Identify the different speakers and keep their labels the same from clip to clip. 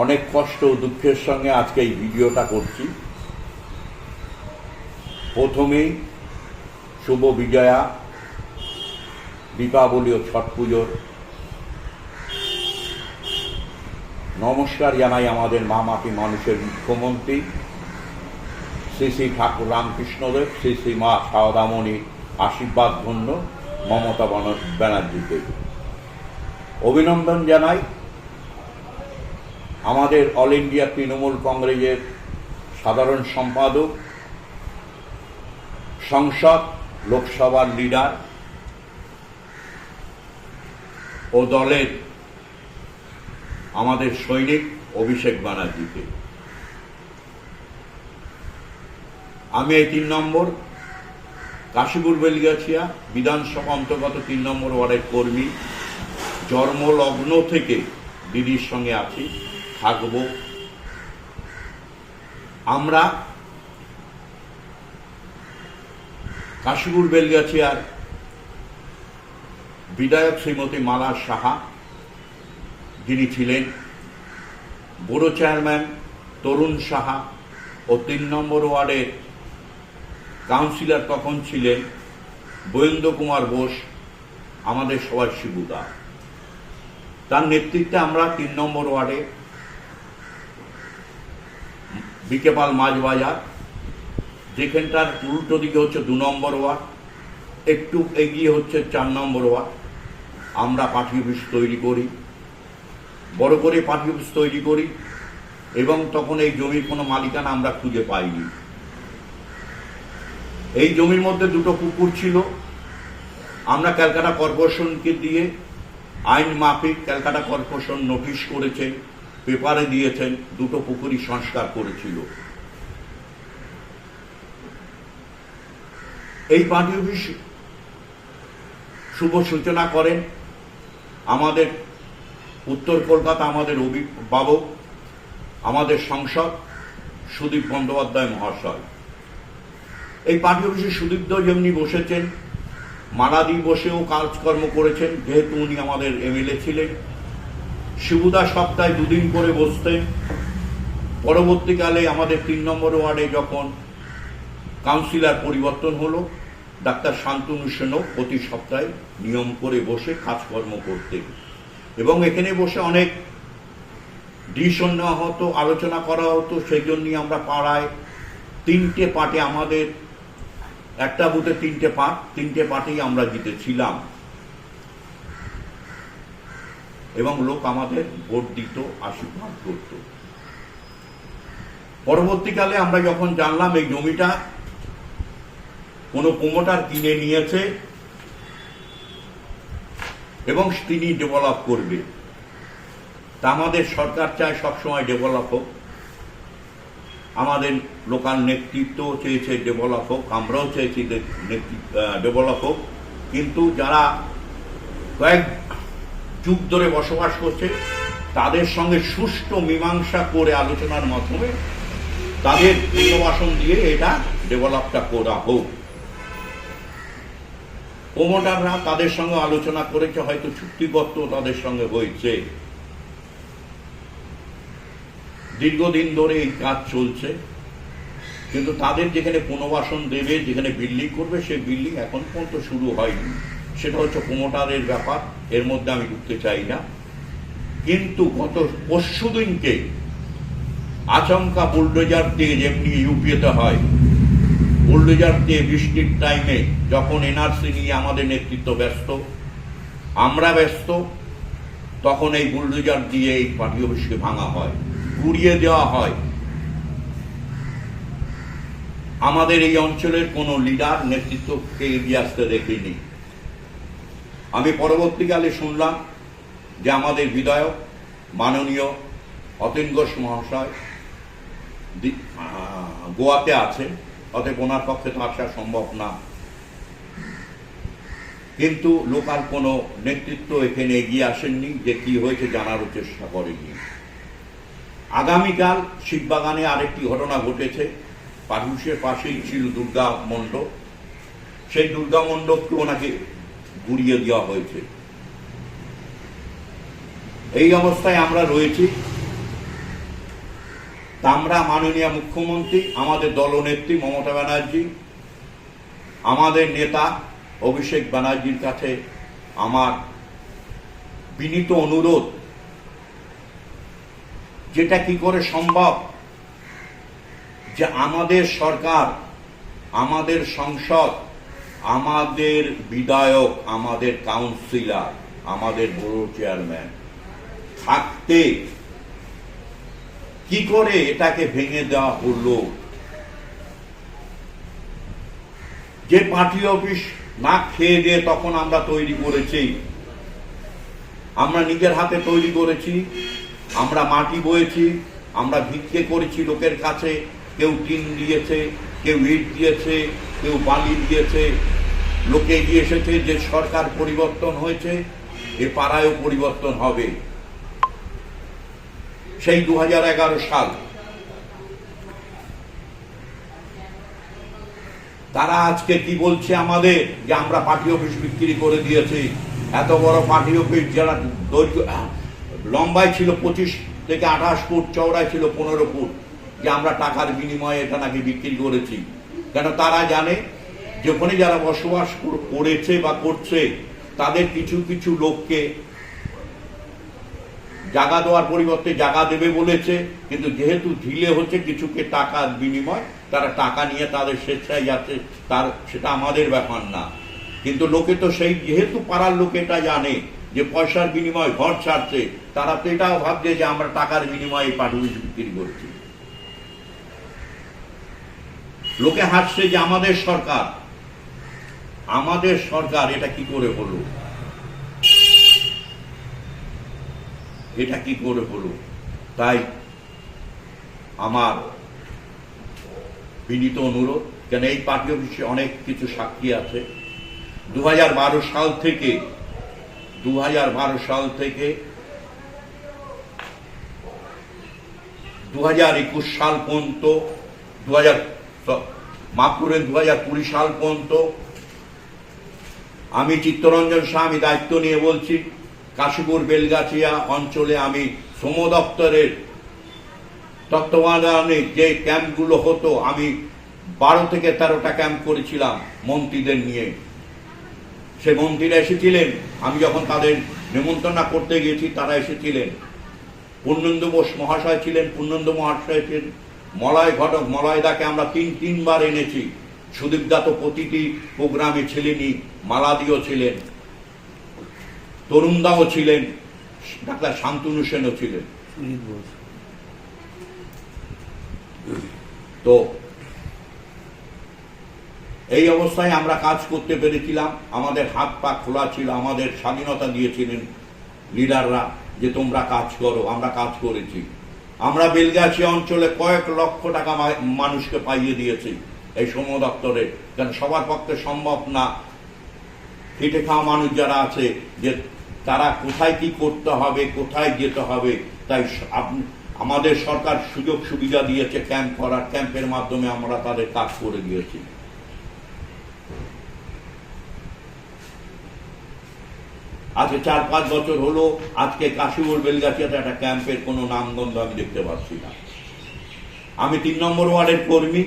Speaker 1: অনেক কষ্ট ও দুঃখের সঙ্গে আজকে এই ভিডিওটা করছি। প্রথমেই শুভ বিজয়া, দীপাবলি ও ছট পুজোর নমস্কার জানাই আমাদের মা মাটি মানুষের মুখ্যমন্ত্রী শ্রী শ্রী ঠাকুর রামকৃষ্ণদেব, শ্রী শ্রী মা সারদামণি আশীর্বাদ ধন্য মমতা ব্যানার্জিকে। অভিনন্দন জানাই আমাদের অল ইন্ডিয়া তৃণমূল কংগ্রেসের সাধারণ সম্পাদক, সংসদ লোকসভার লিডার ও দলের আমাদের সৈনিক অভিষেক ব্যানার্জিকে। আমি এই 3 নম্বর কাশীপুর বেলগাছিয়া বিধানসভা অন্তর্গত 3 নম্বর ওয়ার্ডের কর্মী, জন্মলগ্ন থেকে দিদির সঙ্গে আছি, থাকব। আমরা কাশীপুর বেলগাছিয়ার বিধায়ক শ্রীমতী মালা সাহা, যিনি ছিলেন বড় চেয়ারম্যান তরুণ সাহা, ও 3 নম্বর ওয়ার্ডের কাউন্সিলর তখন ছিলেন বৈন্দ্র কুমার বোস, আমাদের সবার শিবুদা। তার নেতৃত্বে আমরা 3 নম্বর ওয়ার্ডে বিকেপাল মাছ বাজার, যেখানটার উল্টো দিকে হচ্ছে 2 নম্বর ওয়ার্ড, একটু এগিয়ে হচ্ছে 4 নম্বর ওয়ার্ড। আমরা পার্টি অফিস তৈরি করি, বড় করে পার্টি অফিস তৈরি করি, এবং তখন এই জমির কোনো মালিকানা আমরা খুঁজে পাইনি। এই জমির মধ্যে 2টো পুকুর ছিল। আমরা ক্যালকাটা কর্পোরেশনকে দিয়ে আইন মাফিক ক্যালকাটা কর্পোরেশন নোটিশ করেছেন, পেপারে দিয়েছেন, 2টো পুকুরই সংস্কার করেছিল। এই পার্টি অফিস শুভ সূচনা করেন আমাদের উত্তর কলকাতা আমাদের অভিভাবক, আমাদের সংসদ সুদীপ বন্দ্যোপাধ্যায় মহাশয়। এই পার্টি অফিসে সুদীপ যেমনি বসেছেন, মালাদি বসেও কাজকর্ম করেছেন, যেহেতু উনি আমাদের এমএলএ ছিলেন। শিবুদা সপ্তাহে 2 দিন করে বসতেন। পরবর্তীকালে আমাদের 3 নম্বর ওয়ার্ডে যখন কাউন্সিলর পরিবর্তন হলো, ডাক্তার শান্তনু সেনও প্রতি সপ্তাহে নিয়ম করে বসে কাজকর্ম করতেন, এবং এখানে বসে অনেক ডিসিশন নেওয়া হতো, আলোচনা করা হতো। সেই জন্যই আমরা পাড়ায় 3টে পার্টে, আমাদের একটা বুথে 3টে পার্ট, 3টে পার্টেই আমরা জিতেছিলাম, এবং লোক আমাদের ভোট দিত, আশীর্বাদ করত। পরবর্তীকালে আমরা যখন জানলাম এই জমিটা কোনো প্রমোটার কিনে নিয়েছে এবং তিনি ডেভেলপ করবে, তা আমাদের সরকার চায় সবসময় ডেভেলপ হোক। আমাদের লোকাল নেতৃত্ব চেয়েছে ডেভেলপ হোক, আমরাও চেয়েছি ডেভেলপ হোক, কিন্তু যারা কয়েক যুগ ধরে বসবাস করছে তাদের সঙ্গে সুষ্ঠু মীমাংসা করে আলোচনার মাধ্যমে তাদের পুনর্বাসন দিয়ে এটা ডেভেলপটা করা হোক। প্রমোটাররা তাদের সঙ্গে আলোচনা করেছে, হয়তো চুক্তিপত্র তাদের সঙ্গে হয়েছে। দীর্ঘদিন ধরে এই কাজ চলছে, কিন্তু তাদের যেখানে পুনর্বাসন দেবে, যেখানে বিল্ডিং করবে, সেই বিল্ডিং এখন পর্যন্ত শুরু হয়নি। সেটা হচ্ছে প্রমোটারের ব্যাপার, এর মধ্যে আমি ঢুকতে চাই না। কিন্তু গত পরশুদিনকে আচমকা বুলডোজার দিয়ে, যেমনি ইউপিতে হয়, বুলডোজার দিয়ে বৃষ্টির টাইমে যখন এনআরসি নিয়ে আমাদের নেতৃত্ব ব্যস্ত, আমরা ব্যস্ত, তখন এই বুলডোজার দিয়ে এই পার্টি অফিসকে ভাঙা হয়, গুড়িয়ে দেওয়া হয়। আমাদের এই অঞ্চলের কোনো লিডার নেতৃত্বকে এগিয়ে আসতে দেখিনি। আমি পরবর্তীকালে শুনলাম যে আমাদের বিধায়ক মাননীয় অতীন ঘোষ মহাশয় গোয়াতে আছেন, অতএব ওনার পক্ষে তো আসা সম্ভব না। কিন্তু লোকাল কোনো নেতৃত্ব এখানে এগিয়ে আসেননি, যে কি হয়েছে জানারও চেষ্টা করেননি। আগামীকাল শিববাগানে আরেকটি ঘটনা ঘটেছে। পারুষের পাশেই ছিল দুর্গা মণ্ডপ, সেই দুর্গা মণ্ডপকে ওনাকে গুড়িয়ে দেওয়া হয়েছে। এই অবস্থায় আমরা রয়েছি। তা আমরা মাননীয় মুখ্যমন্ত্রী, আমাদের দলনেত্রী মমতা ব্যানার্জি, আমাদের নেতা অভিষেক ব্যানার্জির কাছে আমার বিনীত অনুরোধ, যেটা কি করে সম্ভব যে আমাদের সরকার, আমাদের সংসদ, আমাদের বিধায়ক, আমাদের কাউন্সিলর, আমাদের বড় চেয়ারম্যান থাকতে কি করে এটাকে ভেঙে দেওয়া হলো? যে পার্টি অফিস না খেয়ে দিয়ে তখন আমরা তৈরি করেছি, আমরা নিজের হাতে তৈরি করেছি, আমরা মাটি বয়েছি, আমরা ভিক্ষে করেছি লোকের কাছে, কেউ টিন দিয়েছে, কেউ ইট দিয়েছে, কেউ বালি দিয়েছে, লোকে এগিয়ে এসেছে যে সরকার পরিবর্তন হয়েছে, এ পাড়ায়ও পরিবর্তন হবে। সেই 2011 সাল তারা আজকে কি বলছে আমাদের, যে আমরা পার্টি অফিস বিক্রি করে দিয়েছি। এত বড় পার্টি অফিস, যারা দৈর্ঘ্য লম্বায় ছিল 25 থেকে 28 ফুট, চওড়ায় ছিল 15 ফুট, যে আমরা টাকার বিনিময়ে এটা নাকি বিক্রি করেছি। কেন? তারা জানে যে ওখানে যারা বসবাস করেছে বা করছে তাদের কিছু কিছু লোককে জায়গা দেওয়ার পরিবর্তে জায়গা দেবে বলেছে, কিন্তু যেহেতু ঢিলে হচ্ছে কিছুকে টাকার বিনিময়, তারা টাকা নিয়ে তাদের স্বেচ্ছায় যাচ্ছে, তার সেটা আমাদের ব্যাপার না। কিন্তু লোকে তো সেই, যেহেতু পাড়ার লোকে এটা জানে যে পয়সার বিনিময় ঘর ছাড়ছে, তারা তো এটাও ভাবছে যে আমরা টাকার বিনিময়ে পার্টি বিক্রি করছি। লোকে হাসছে যে আমাদের সরকার এটা কি করে হলো, এটা কি করে হলো। তাই আমার বিনীত অনুরোধ, কেন এই পার্টি অফিসে অনেক কিছু সাক্ষী আছে। 2012 সাল থেকে 2021 সাল পর্যন্ত, 2020 সাল পর্যন্ত আমি চিত্তরঞ্জন শাহ, আমি দায়িত্ব নিয়ে বলছি, কাশীপুর বেলগাছিয়া অঞ্চলে আমি শ্রম দপ্তরের তত্ত্বাবধানে যে ক্যাম্পগুলো হতো, আমি 12 থেকে 13টা ক্যাম্প করেছিলাম মন্ত্রীদের নিয়ে। সে মন্ত্রীরা এসেছিলেন, আমি যখন তাদের নিমন্ত্রণ করতে গেছি তারা এসেছিলেন। পূর্ণেন্দু বোস মহাশয় ছিলেন, মলয় ঘটক, মলয়দাকে আমরা তিনবার এনেছি। সুদীপ দা তো প্রতিটি প্রোগ্রামে ছিলেনই, মালাদিও ছিলেন, তরুণদাও ছিলেন, ডাক্তার শান্তনু সেনও ছিলেন। তো এই অবস্থায় আমরা কাজ করতে পেরেছিলাম, আমাদের হাত পা খোলা ছিল, আমাদের স্বাধীনতা দিয়েছিলেন লিডাররা যে তোমরা কাজ করো। আমরা কাজ করেছি। আমরা বেলগাছিয়া অঞ্চলে কয়েক লক্ষ টাকা মানুষকে পাইয়ে দিয়েছি এই শ্রম দপ্তরে। কারণ সবার পক্ষে সম্ভব না, খেটে খাওয়া মানুষ যারা আছে, যে তারা কোথায় কি করতে হবে, কোথায় যেতে হবে। তাই আমাদের সরকার সুযোগ সুবিধা দিয়েছে ক্যাম্প করার, ক্যাম্পের মাধ্যমে আমরা তাদের কাজ করে দিয়েছি। আজকে 4-5 বছর হলো, আজকে কাশীপুর বেলগাছিয়াতে একটা ক্যাম্পের কোনো নামগন্ধ আমি দেখতে পাচ্ছি না। আমি 3 নম্বর ওয়ার্ডের কর্মী।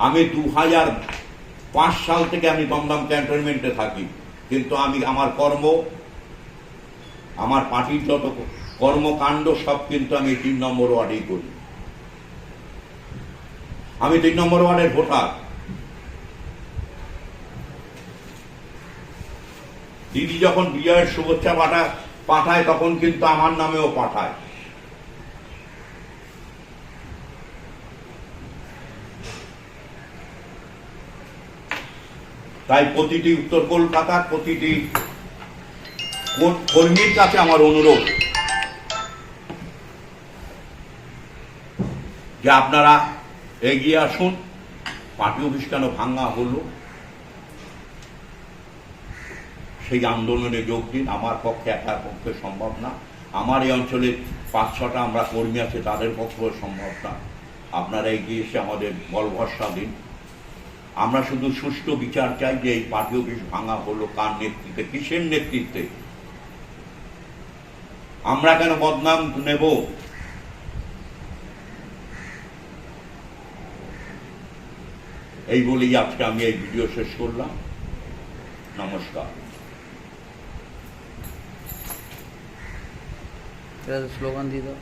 Speaker 1: আমি 2005 সাল থেকে আমি দমদম ক্যান্টনমেন্টে থাকি, কিন্তু আমি আমার পার্টির যত কর্মকাণ্ড সব কিন্তু আমি 3 নম্বর ওয়ার্ডেই করি। আমি 3 নম্বর ওয়ার্ডের ভোটার। দিদি যখন বিজয়ের শুভেচ্ছা পাঠায় তখন কিন্তু আমার নামেও পাঠায়। তাই প্রতিটি উত্তর কলকাতার প্রতিটি কর্মীর কাছে আমার অনুরোধ যে আপনারা এগিয়ে আসুন। পার্টি অফিস কেন ভাঙা হলো সেই আন্দোলনে যোগ দিন। আমার পক্ষে একার পক্ষে সম্ভব না। আমার এই অঞ্চলে 5-6টা আমরা কর্মী আছে, তাদের পক্ষেও সম্ভব না। আপনারা এগিয়ে এসে আমাদের বল ভরসা দিন। আমরা শুধু সুষ্ঠু বিচার চাই যে এই পার্টি অফিস ভাঙা হলো কার নেতৃত্বে, কিসের নেতৃত্বে। আমরা কেন বদনাম নেব? এই বলেই আজকে আমি এই ভিডিও শেষ করলাম। নমস্কার।
Speaker 2: স্লোগান দিয়ে দাও।